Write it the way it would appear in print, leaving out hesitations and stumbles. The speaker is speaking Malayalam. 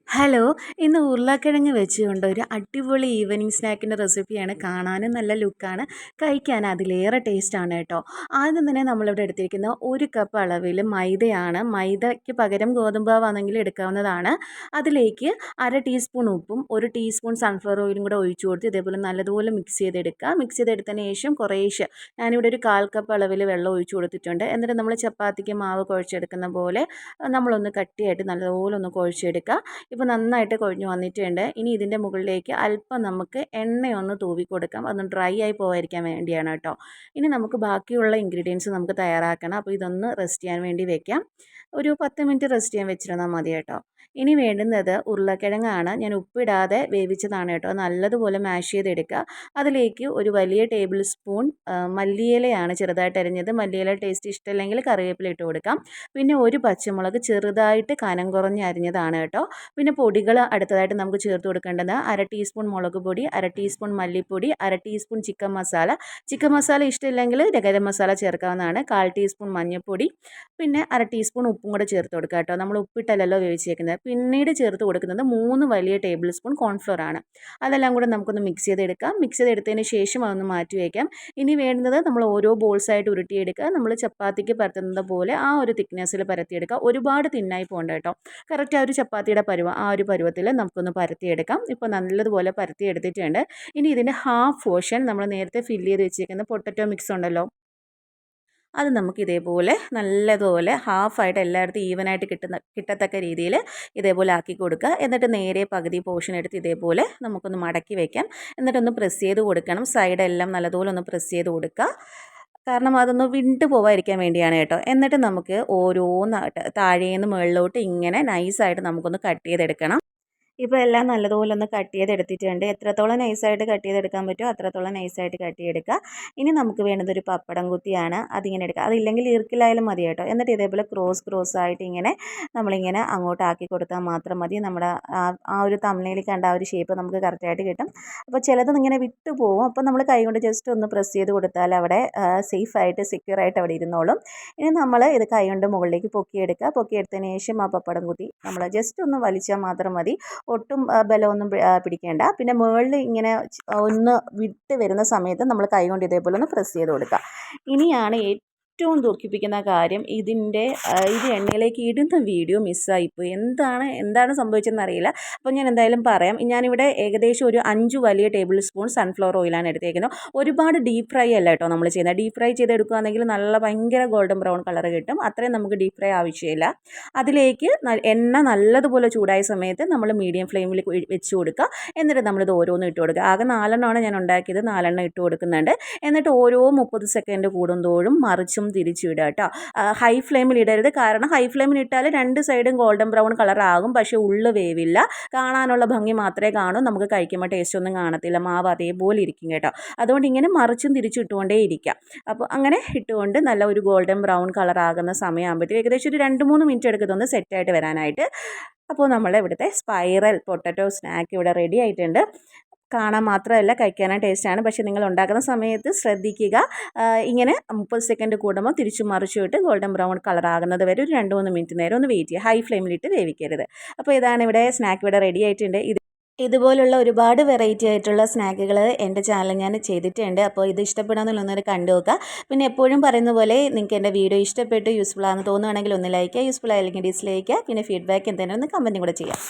ഹലോ, ഇന്ന് ഉരുളക്കിഴങ്ങ് വെച്ചുകൊണ്ട് ഒരു അടിപൊളി ഈവനിങ് സ്നാക്കിൻ്റെ റെസിപ്പിയാണ്. കാണാനും നല്ല ലുക്കാണ്, കഴിക്കാൻ അതിലേറെ ടേസ്റ്റാണ് കേട്ടോ. ആദ്യം തന്നെ നമ്മളിവിടെ എടുത്തിരിക്കുന്ന 1 കപ്പ് അളവിൽ മൈദയാണ്. മൈദയ്ക്ക് പകരം ഗോതമ്പ് മാവാണെങ്കിൽ എടുക്കാവുന്നതാണ്. അതിലേക്ക് 1/2 ടീസ്പൂൺ ഉപ്പും 1 ടീസ്പൂൺ സൺഫ്ലവർ ഓയിലും കൂടെ ഒഴിച്ചു കൊടുത്ത് ഇതേപോലെ നല്ലതുപോലെ മിക്സ് ചെയ്തെടുക്കുക. മിക്സ് ചെയ്തെടുത്തതിന് ശേഷം കുറേശ്ശെ ഞാനിവിടെ ഒരു 1/4 കപ്പ് അളവിൽ വെള്ളം ഒഴിച്ചു കൊടുത്തിട്ടുണ്ട്. എന്നിട്ട് നമ്മൾ ചപ്പാത്തിക്ക് മാവ് കുഴച്ചെടുക്കുന്ന പോലെ നമ്മളൊന്ന് കട്ടിയായിട്ട് നല്ലതുപോലെ ഒന്ന് കുഴച്ചെടുക്കുക. ഇപ്പോൾ നന്നായിട്ട് കൊഴിഞ്ഞ് വന്നിട്ടുണ്ട്. ഇനി ഇതിൻ്റെ മുകളിലേക്ക് അല്പം നമുക്ക് എണ്ണയൊന്ന് തൂവി കൊടുക്കാം. അതൊന്ന് ഡ്രൈ ആയി പോകാതിരിക്കാൻ വേണ്ടിയാണ് കേട്ടോ. ഇനി നമുക്ക് ബാക്കിയുള്ള ഇൻഗ്രീഡിയൻസ് നമുക്ക് തയ്യാറാക്കണം. അപ്പോൾ ഇതൊന്ന് റെസ്റ്റ് ചെയ്യാൻ വേണ്ടി വെക്കാം. ഒരു 10 മിനിറ്റ് റെസ്റ്റ് ചെയ്യാൻ വെച്ചിരുന്നാൽ മതി കേട്ടോ. ഇനി വേണ്ടുന്നത് ഉരുളക്കിഴങ്ങാണ്. ഞാൻ ഉപ്പിടാതെ വേവിച്ചതാണ് കേട്ടോ. നല്ലതുപോലെ മാഷ് ചെയ്തെടുക്കുക. അതിലേക്ക് ഒരു വലിയ ടേബിൾ സ്പൂൺ മല്ലിയിലയാണ് ചെറുതായിട്ട് അരിഞ്ഞത്. മല്ലിയില ടേസ്റ്റ് ഇഷ്ടമില്ലെങ്കിൽ കറിവേപ്പില ഇട്ട് കൊടുക്കാം. പിന്നെ ഒരു പച്ചമുളക് ചെറുതായിട്ട് കനം കുറഞ്ഞ് അരിഞ്ഞതാണ് കേട്ടോ. പിന്നെ പൊടികൾ അടുത്തതായിട്ട് നമുക്ക് ചേർത്ത് കൊടുക്കേണ്ടത് 1/2 ടീസ്പൂൺ മുളക് പൊടി, 1/2 ടീസ്പൂൺ മല്ലിപ്പൊടി, 1/2 teaspoon chicken masala. Chicken masala ഇഷ്ടമില്ലെങ്കിൽ ഗരം മസാല ചേർക്കാവുന്നതാണ്. 1/4 ടീസ്പൂൺ മഞ്ഞൾപ്പൊടി, പിന്നെ 1/2 ടീസ്പൂൺ ഉപ്പും കൂടെ ചേർത്ത് കൊടുക്കുക കേട്ടോ. നമ്മൾ ഉപ്പിട്ടല്ലല്ലോ വേവിച്ചേക്കുന്നത്. പിന്നീട് ചേർത്ത് കൊടുക്കുന്നത് 3 വലിയ ടേബിൾ സ്പൂൺ കോൺഫ്ലോർ ആണ്. അതെല്ലാം കൂടെ നമുക്കൊന്ന് മിക്സ് ചെയ്തെടുക്കാം. മിക്സ് ചെയ്തെടുത്തതിന് ശേഷം അതൊന്ന് മാറ്റി വയ്ക്കാം. ഇനി വേണ്ടുന്നത് നമ്മൾ ഓരോ ബോൾസായിട്ട് ഉരുട്ടിയെടുക്കുക. നമ്മൾ ചപ്പാത്തിക്ക് പരത്തുന്നത് പോലെ ആ ഒരു തിക്നെസ്സിൽ പരത്തിയെടുക്കുക. ഒരുപാട് തിന്നായി പോകണ്ട കേട്ടോ. കറക്റ്റ് ആ ഒരു ചപ്പാത്തിയുടെ പരുവം, ആ ഒരു പരുവത്തിൽ നമുക്കൊന്ന് പരത്തിയെടുക്കാം. ഇപ്പോൾ നല്ലതുപോലെ പരത്തിയെടുത്തിട്ടുണ്ട്. ഇനി ഇതിൻ്റെ ഹാഫ് പോർഷൻ നമ്മൾ നേരത്തെ ഫില്ല് ചെയ്ത് വെച്ചിരിക്കുന്ന പൊട്ടറ്റോ മിക്സ് ഉണ്ടല്ലോ, അത് നമുക്ക് ഇതേപോലെ നല്ലതുപോലെ ഹാഫായിട്ട് എല്ലായിടത്തും ഈവനായിട്ട് കിട്ടത്തക്ക രീതിയിൽ ഇതേപോലെ ആക്കി കൊടുക്കുക. എന്നിട്ട് നേരെ പകുതി പോർഷൻ എടുത്ത് ഇതേപോലെ നമുക്കൊന്ന് മടക്കി വയ്ക്കാം. എന്നിട്ടൊന്ന് പ്രസ് ചെയ്ത് കൊടുക്കണം. സൈഡെല്ലാം നല്ലതുപോലെ ഒന്ന് പ്രസ് ചെയ്ത് കൊടുക്കുക. കാരണം അതൊന്ന് വിണ്ടു പോവാതിരിക്കാൻ വേണ്ടിയാണ് കേട്ടോ. എന്നിട്ട് നമുക്ക് ഓരോന്നായിട്ട് താഴേന്ന് മുകളിലോട്ട് ഇങ്ങനെ നൈസായിട്ട് നമുക്കൊന്ന് കട്ട് ചെയ്തെടുക്കണം. ഇപ്പോൾ എല്ലാം നല്ലതുപോലെ ഒന്ന് കട്ട് ചെയ്തെടുത്തിട്ടുണ്ട്. എത്രത്തോളം നൈസായിട്ട് കട്ട് ചെയ്തെടുക്കാൻ പറ്റുമോ അത്രത്തോളം നൈസായിട്ട് കട്ട് ചെയ്തെടുക്കുക. ഇനി നമുക്ക് വേണ്ടത് ഒരു പപ്പടം കുത്തിയാണ്. അതിങ്ങനെ എടുക്കുക. അതില്ലെങ്കിൽ ഇറുക്കിലായാലും മതി കേട്ടോ. എന്നിട്ട് ഇതേപോലെ ക്രോസ് ആയിട്ട് ഇങ്ങനെ നമ്മളിങ്ങനെ അങ്ങോട്ട് ആക്കി കൊടുത്താൽ മാത്രം മതി. നമ്മുടെ ആ ഒരു തമ്മിലിൽ കണ്ട ആ ഒരു ഷേപ്പ് നമുക്ക് കറക്റ്റായിട്ട് കിട്ടും. അപ്പോൾ ചിലത് ഇങ്ങനെ വിട്ടു പോകും. അപ്പോൾ നമ്മൾ കൈ കൊണ്ട് ജസ്റ്റ് ഒന്ന് പ്രസ് ചെയ്ത് കൊടുത്താൽ അവിടെ സേഫായിട്ട് സെക്യൂറായിട്ട് അവിടെ ഇരുന്നോളും. ഇനി നമ്മൾ ഇത് കൈ കൊണ്ട് മുകളിലേക്ക് പൊക്കിയെടുക്കുക. പൊക്കിയെടുത്തതിന് ശേഷം ആ പപ്പടം കുത്തി നമ്മൾ ജസ്റ്റ് ഒന്ന് വലിച്ചാൽ മാത്രം മതി. ഒട്ടും ബലമൊന്നും പിടിക്കേണ്ട. പിന്നെ മുകളിൽ ഇങ്ങനെ ഒന്ന് വിട്ട് വരുന്ന സമയത്ത് നമ്മൾ കൈ കൊണ്ട് ഇതേപോലെ ഒന്ന് പ്രസ് ചെയ്ത് കൊടുക്കുക. ഇനിയാണ് ഏറ്റവും ദുഃഖിപ്പിക്കുന്ന കാര്യം, ഇത് എണ്ണയിലേക്ക് ഇടുന്ന വീഡിയോ മിസ്സായിപ്പോയി. എന്താണ് സംഭവിച്ചതെന്ന് അറിയില്ല. അപ്പോൾ ഞാൻ എന്തായാലും പറയാം. ഞാനിവിടെ ഏകദേശം ഒരു 5 വലിയ ടേബിൾ സ്പൂൺ സൺഫ്ലവർ ഓയിലാണ് എടുത്തേക്കുന്നത്. ഒരുപാട് ഡീപ്പ് ഫ്രൈ അല്ല കേട്ടോ നമ്മൾ ചെയ്യുന്നത്. ഡീപ്പ് ഫ്രൈ ചെയ്തെടുക്കുകയാണെങ്കിൽ ഭയങ്കര ഗോൾഡൻ ബ്രൗൺ കളർ കിട്ടും. അത്രയും നമുക്ക് ഡീപ്പ് ഫ്രൈ ആവശ്യമില്ല. അതിലേക്ക് എണ്ണ നല്ലതുപോലെ ചൂടായ സമയത്ത് നമ്മൾ മീഡിയം ഫ്ലെയിമിൽ വെച്ച് കൊടുക്കുക. എന്നിട്ട് നമ്മളിത് ഓരോന്നും ഇട്ട് കൊടുക്കുക. ആകെ 4 എണ്ണമാണ് ഞാൻ ഉണ്ടാക്കിയത്. 4 എണ്ണം ഇട്ട് കൊടുക്കുന്നുണ്ട്. എന്നിട്ട് ഓരോ 30 സെക്കൻഡ് കൂടുന്തോറും മറിച്ചും തിരിച്ചിടുക കേട്ടോ. ഹൈ ഫ്ലെയിമിൽ ഇടരുത്. കാരണം ഹൈ ഫ്ലെയിമിൽ ഇട്ടാൽ 2 സൈഡും ഗോൾഡൻ ബ്രൗൺ കളർ ആകും. പക്ഷേ ഉള്ളു വേവില്ല. കാണാനുള്ള ഭംഗി മാത്രമേ കാണൂ. നമുക്ക് കഴിക്കുമ്പോൾ ടേസ്റ്റ് ഒന്നും കാണത്തില്ല. മാവ് അതേപോലെ ഇരിക്കും കേട്ടോ. അതുകൊണ്ട് ഇങ്ങനെ മറിച്ചും തിരിച്ചിട്ടുകൊണ്ടേ ഇരിക്കാം. അപ്പോൾ അങ്ങനെ ഇട്ടുകൊണ്ട് നല്ല ഒരു ഗോൾഡൻ ബ്രൗൺ കളർ ആകുന്ന സമയമാകുമ്പോഴത്തേക്ക് ഏകദേശം ഒരു 2-3 മിനിറ്റ് എടുക്കുന്നൊന്ന് സെറ്റായിട്ട് വരാനായിട്ട്. അപ്പോൾ നമ്മുടെ ഇവിടുത്തെ സ്പൈറൽ പൊട്ടറ്റോ സ്നാക്ക് ഇവിടെ റെഡി ആയിട്ടുണ്ട്. കാണാൻ മാത്രമല്ല കഴിക്കാനും ടേസ്റ്റാണ്. പക്ഷേ നിങ്ങൾ ഉണ്ടാക്കുന്ന സമയത്ത് ശ്രദ്ധിക്കുക. ഇങ്ങനെ 30 സെക്കൻഡ് കൂടുമ്പോൾ തിരിച്ചു മറിച്ചിട്ട് ഗോൾഡൻ ബ്രൗൺ കളർ ആകുന്നത് വരെ ഒരു 2-3 മിനിറ്റ് നേരം ഒന്ന് വെയിറ്റ് ചെയ്യുക. ഹൈ ഫ്ലെയിമിലിട്ട് വേവിക്കരുത്. അപ്പോൾ ഇതാണ് ഇവിടെ സ്നാക്ക് ഇവിടെ റെഡി ആയിട്ടുണ്ട്. ഇതുപോലുള്ള ഒരുപാട് വെറൈറ്റി ആയിട്ടുള്ള സ്നാക്കുകൾ എൻ്റെ ചാനൽ ഞാൻ ചെയ്തിട്ടുണ്ട്. അപ്പോൾ ഇത് ഇഷ്ടപ്പെടാമെന്നുള്ളൊന്നൊരു കണ്ടു നോക്കുക. പിന്നെ എപ്പോഴും പറയുന്ന പോലെ നിങ്ങൾക്ക് എൻ്റെ വീഡിയോ ഇഷ്ടപ്പെട്ട് യൂസ്ഫുൾ ആണെന്ന് തോന്നുകയാണെങ്കിൽ ഒന്ന് ലൈക്ക് ചെയ്യുക. യൂസ്ഫുൾ ആയില്ലെങ്കിൽ ഡിസ്ലൈക്ക് ചെയ്യുക. പിന്നെ ഫീഡ്ബാക്ക് എന്തെങ്കിലും ഒന്ന് കമൻറ്റും കൂടെ ചെയ്യാം.